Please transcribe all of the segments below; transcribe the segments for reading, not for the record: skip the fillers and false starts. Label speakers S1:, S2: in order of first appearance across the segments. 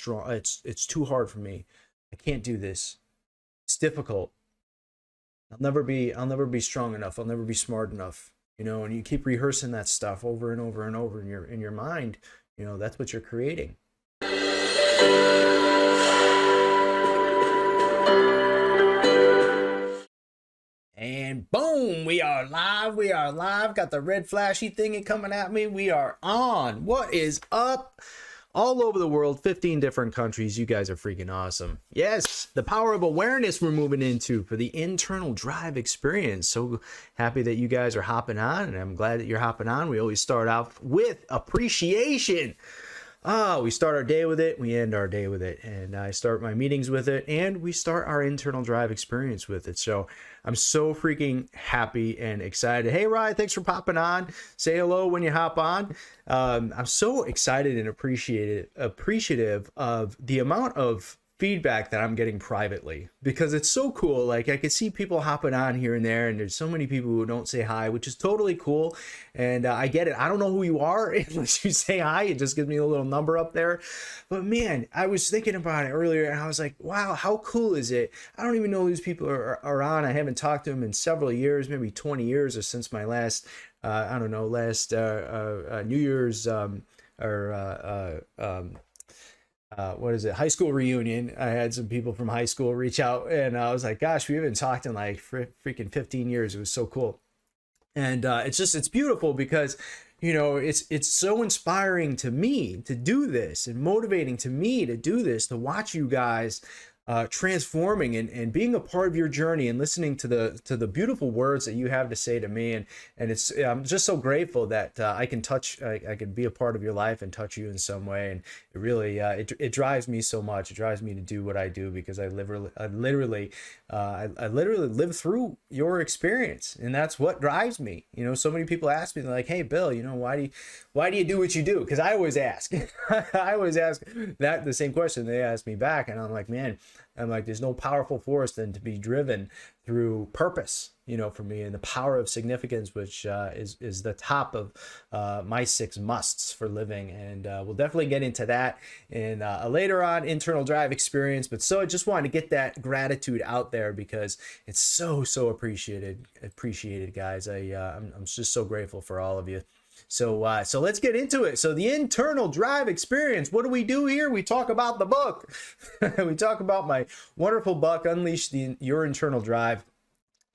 S1: strong. It's too hard for me. I can't do this. It's difficult. I'll never be strong enough. I'll never be smart enough. You know, and you keep rehearsing that stuff over and over and over in your mind. You know, that's what you're creating. And boom, we are live. We are live. Got the red flashy thingy coming at me. We are on. What is up? All over the world, 15 different countries. You guys are freaking awesome. Yes, the power of awareness we're moving into for the internal drive experience. So happy that you guys are hopping on, and I'm glad that you're hopping on. We always start off with appreciation. We start our day with it, we end our day with it, and I start my meetings with it, and we start our internal drive experience with it. So I'm so freaking happy and excited. Hey, Ryan, thanks for popping on. Say hello when you hop on. I'm so excited and appreciative of the amount of feedback that I'm getting privately, because it's so cool. Like, I can see people hopping on here and there, and there's so many people who don't say hi, which is totally cool. And I get it. I don't know who you are unless you say hi. It just gives me a little number up there. But man, I was thinking about it earlier, and I was like, wow, how cool is it? I don't even know who these people are on. I haven't talked to them in several years, maybe 20 years, or since my last New Year's what is it, high school reunion. I had some people from high school reach out, and I was like, gosh, we haven't talked in like freaking 15 years. It was so cool. And it's beautiful, because you know, it's so inspiring to me to do this, and motivating to me to do this, to watch you guys transforming and being a part of your journey, and listening to the beautiful words that you have to say to me. And I'm just so grateful that I can be a part of your life and touch you in some way. And it really it drives me so much. It drives me to do what I do, because I literally live through your experience, and that's what drives me. You know, so many people ask me, they're like, hey Bill, you know, why do you do what you do? Because I always ask I always ask that the same question. They ask me back, and I'm like, man, there's no powerful force than to be driven through purpose, you know, for me, and the power of significance, which is the top of my 6 musts for living. And we'll definitely get into that in a later on internal drive experience. But so I just wanted to get that gratitude out there, because it's so appreciated, guys. I'm just so grateful for all of you. So let's get into it. So the internal drive experience, what do we do here? We talk about the book. We talk about my wonderful book, Unleash Your Internal Drive,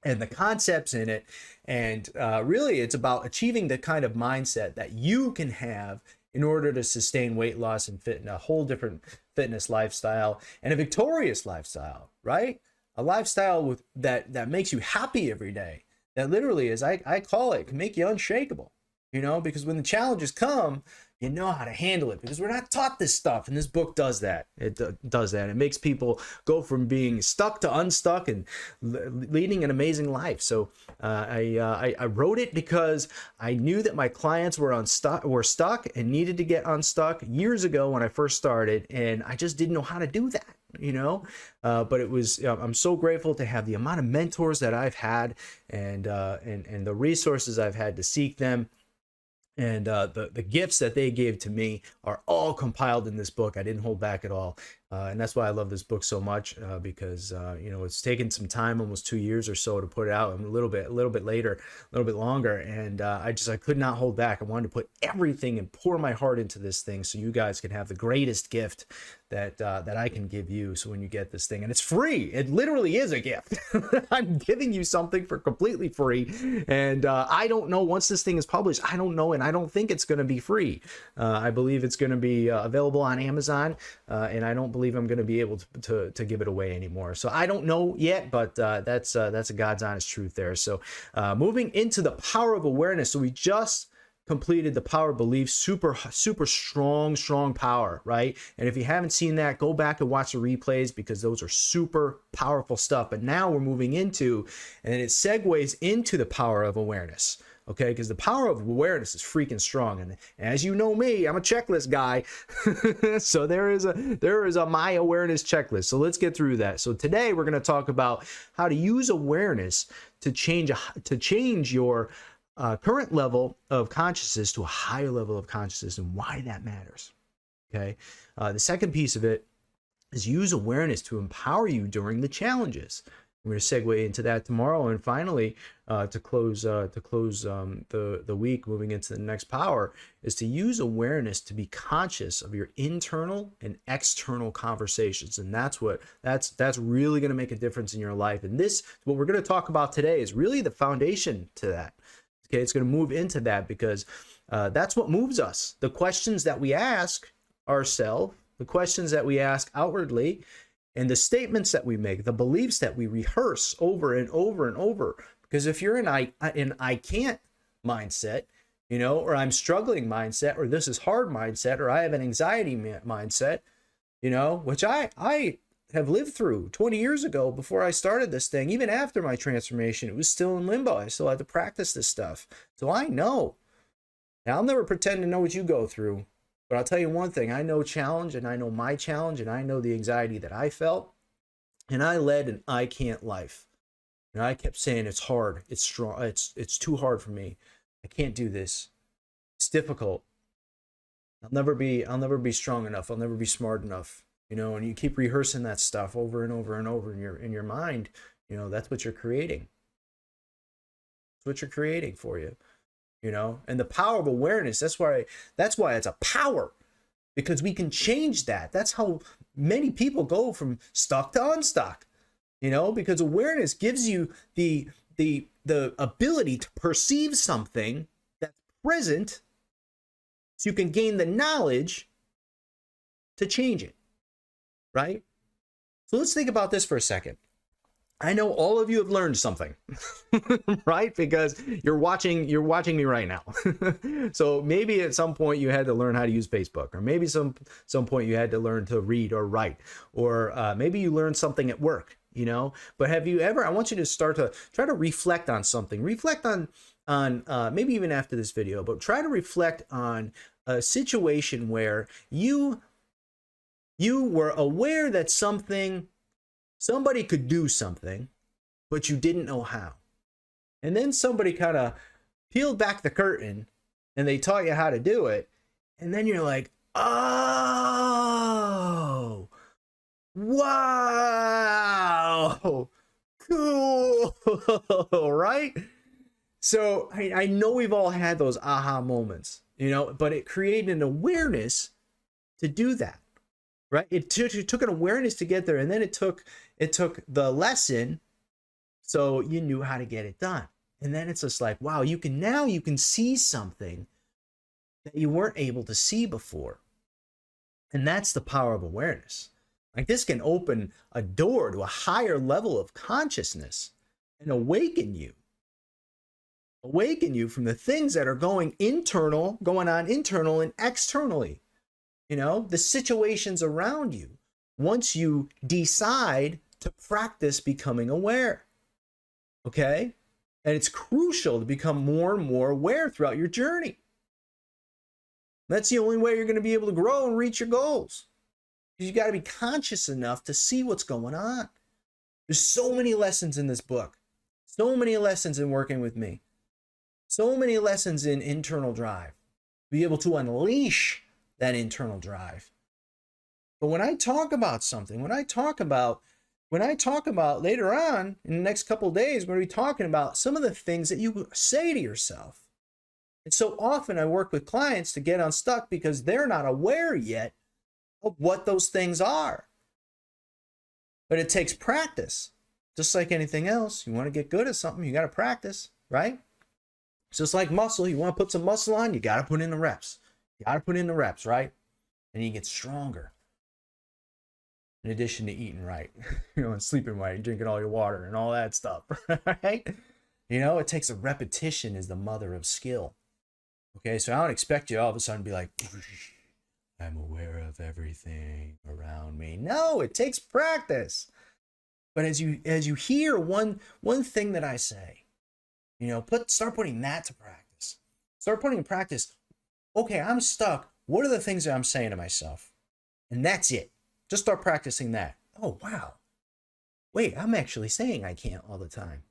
S1: and the concepts in it. And really, it's about achieving the kind of mindset that you can have in order to sustain weight loss and fit in a whole different fitness lifestyle, and a victorious lifestyle, right? A lifestyle that makes you happy every day. That literally, as I call it, can make you unshakable. You know, because when the challenges come, you know how to handle it, because we're not taught this stuff, and this book does that. It does that. It makes people go from being stuck to unstuck, and leading an amazing life. So I wrote it because I knew that my clients were stuck and needed to get unstuck years ago when I first started, and I just didn't know how to do that. You know, but it was, I'm so grateful to have the amount of mentors that I've had, and the resources I've had to seek them. And the gifts that they gave to me are all compiled in this book. I didn't hold back at all. And that's why I love this book so much, because, you know, it's taken some time, almost 2 years or so, to put it out, and a little bit later, a little bit longer. And I could not hold back. I wanted to put everything and pour my heart into this thing, so you guys can have the greatest gift that I can give you. So when you get this thing, and it's free, it literally is a gift. I'm giving you something for completely free. And I don't know, once this thing is published, I don't know, and I don't think it's going to be free. I believe it's going to be available on Amazon, and I don't believe I'm going to be able to give it away anymore. So I don't know yet, but that's a God's honest truth there. So moving into the power of awareness. So we just completed the power of belief, super strong power, right? And if you haven't seen that, go back and watch the replays, because those are super powerful stuff. But now we're moving into, and it segues into, the power of awareness. Okay, because the power of awareness is freaking strong, and as you know me, I'm a checklist guy. So there is a my awareness checklist. So let's get through that. So today we're going to talk about how to use awareness to change your current level of consciousness to a higher level of consciousness, and why that matters. Okay. The second piece of it is use awareness to empower you during the challenges. We're going to segue into that tomorrow. And finally, to close the week, moving into the next power, is to use awareness to be conscious of your internal and external conversations. And that's really going to make a difference in your life. And this, what we're going to talk about today, is really the foundation to that. Okay, it's going to move into that because that's what moves us. The questions that we ask ourselves, the questions that we ask outwardly, and the statements that we make, the beliefs that we rehearse over and over and over. Because if you're in I can't mindset, you know, or I'm struggling mindset, or this is hard mindset, or I have an anxiety mindset, you know, which I have lived through 20 years ago before I started this thing. Even after my transformation, it was still in limbo. I still had to practice this stuff. So I know. Now, I'll never pretend to know what you go through. But I'll tell you one thing, I know challenge, and I know my challenge, and I know the anxiety that I felt, and I led an I can't life. And I kept saying, it's hard, it's strong, it's too hard for me. I can't do this. It's difficult. I'll never be strong enough. I'll never be smart enough. You know, and you keep rehearsing that stuff over and over and over in your mind. You know, that's what you're creating. That's what you're creating for you. You know, and the power of awareness, that's why it's a power, because we can change that. That's how many people go from stuck to unstuck, you know, because awareness gives you the ability to perceive something that's present, so you can gain the knowledge to change it, right? So let's think about this for a second. I know all of you have learned something, right? Because you're watching me right now. So maybe at some point you had to learn how to use Facebook, or maybe some point you had to learn to read or write, or maybe you learned something at work, you know. But have you ever? I want you to start to try to reflect on something. Reflect on maybe even after this video, but try to reflect on a situation where you were aware that somebody could do something, but you didn't know how. And then somebody kind of peeled back the curtain and they taught you how to do it. And then you're like, oh, wow, cool, right? So I know we've all had those aha moments, you know, but it created an awareness to do that. Right? It took an awareness to get there, and then it took the lesson, so you knew how to get it done. And then it's just like, wow, you can see something that you weren't able to see before. And that's the power of awareness. Like, this can open a door to a higher level of consciousness and awaken you from the things that are going on internal and externally. You know, the situations around you, once you decide to practice becoming aware. Okay? And it's crucial to become more and more aware throughout your journey. That's the only way you're going to be able to grow and reach your goals. You got to be conscious enough to see what's going on. There's so many lessons in this book. So many lessons in working with me. So many lessons in internal drive. Be able to unleash that internal drive. But when I talk about something, when I talk about later on in the next couple of days, we're going to be talking about some of the things that you say to yourself. And so often I work with clients to get unstuck because they're not aware yet of what those things are. But it takes practice. Just like anything else, you want to get good at something, you got to practice, right? It's just like muscle. You want to put some muscle on, you got to put in the reps. You got to put in the reps, right? And you get stronger. In addition to eating right, you know, and sleeping right, and drinking all your water and all that stuff, right? You know, it takes a repetition is the mother of skill. Okay, so I don't expect you all of a sudden to be like, I'm aware of everything around me. No, it takes practice. But as you hear one thing that I say, you know, start putting that to practice. Start putting in practice. Okay, I'm stuck. What are the things that I'm saying to myself? And that's it. Just start practicing that. Oh, wow. Wait, I'm actually saying I can't all the time.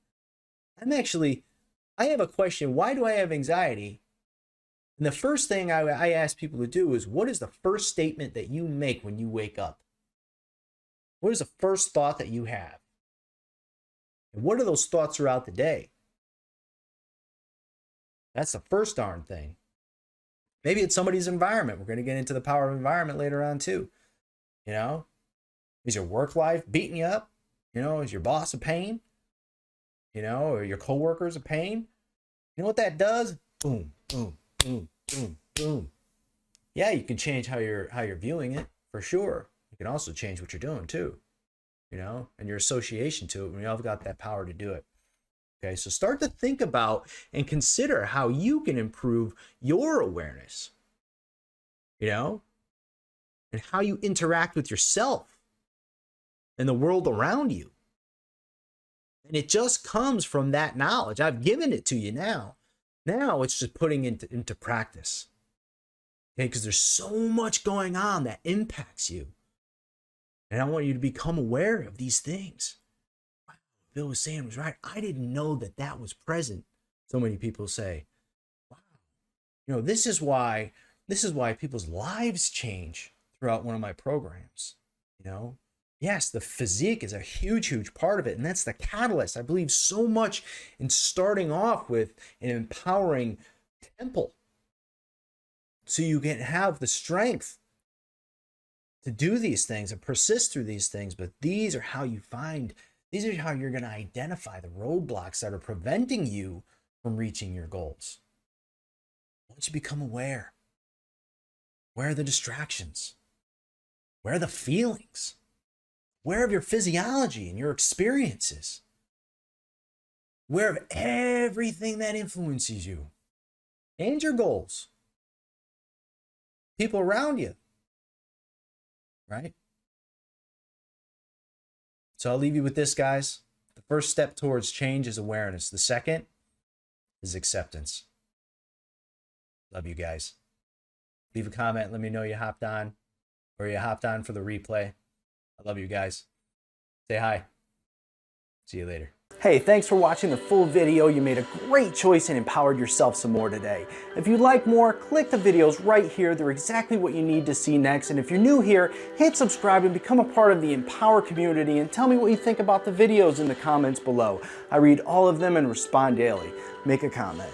S1: I have a question. Why do I have anxiety? And the first thing I ask people to do is, what is the first statement that you make when you wake up? What is the first thought that you have? And what are those thoughts throughout the day? That's the first darn thing. Maybe it's somebody's environment. We're going to get into the power of environment later on too. You know, is your work life beating you up? You know, is your boss a pain? You know, or your coworkers a pain? You know what that does? Boom, boom, boom, boom, boom. Yeah, you can change how you're viewing it for sure. You can also change what you're doing too. You know, and your association to it. We all got that power to do it. Okay, so start to think about and consider how you can improve your awareness. You know, and how you interact with yourself and the world around you. And it just comes from that knowledge. I've given it to you now. Now it's just putting it into practice. Okay, because there's so much going on that impacts you. And I want you to become aware of these things. Wow, Bill was saying was right. I didn't know that that was present. So many people say, wow, you know, this is why people's lives change throughout one of my programs. You know, yes, the physique is a huge, huge part of it. And that's the catalyst. I believe so much in starting off with an empowering temple. So you can have the strength to do these things and persist through these things. But these are how you're going to identify the roadblocks that are preventing you from reaching your goals. Once you become aware, where are the distractions? Where are the feelings? Where of your physiology and your experiences? Where of everything that influences you and your goals? People around you, right? So I'll leave you with this, guys. The first step towards change is awareness. The second is acceptance. Love you guys. Leave a comment. Let me know you hopped on or you hopped on for the replay. I love you guys. Say hi. See you later. Hey, thanks for watching the full video. You made a great choice and empowered yourself some more today. If you'd like more, click the videos right here. They're exactly what you need to see next. And if you're new here, hit subscribe and become a part of the Empower community and tell me what you think about the videos in the comments below. I read all of them and respond daily. Make a comment.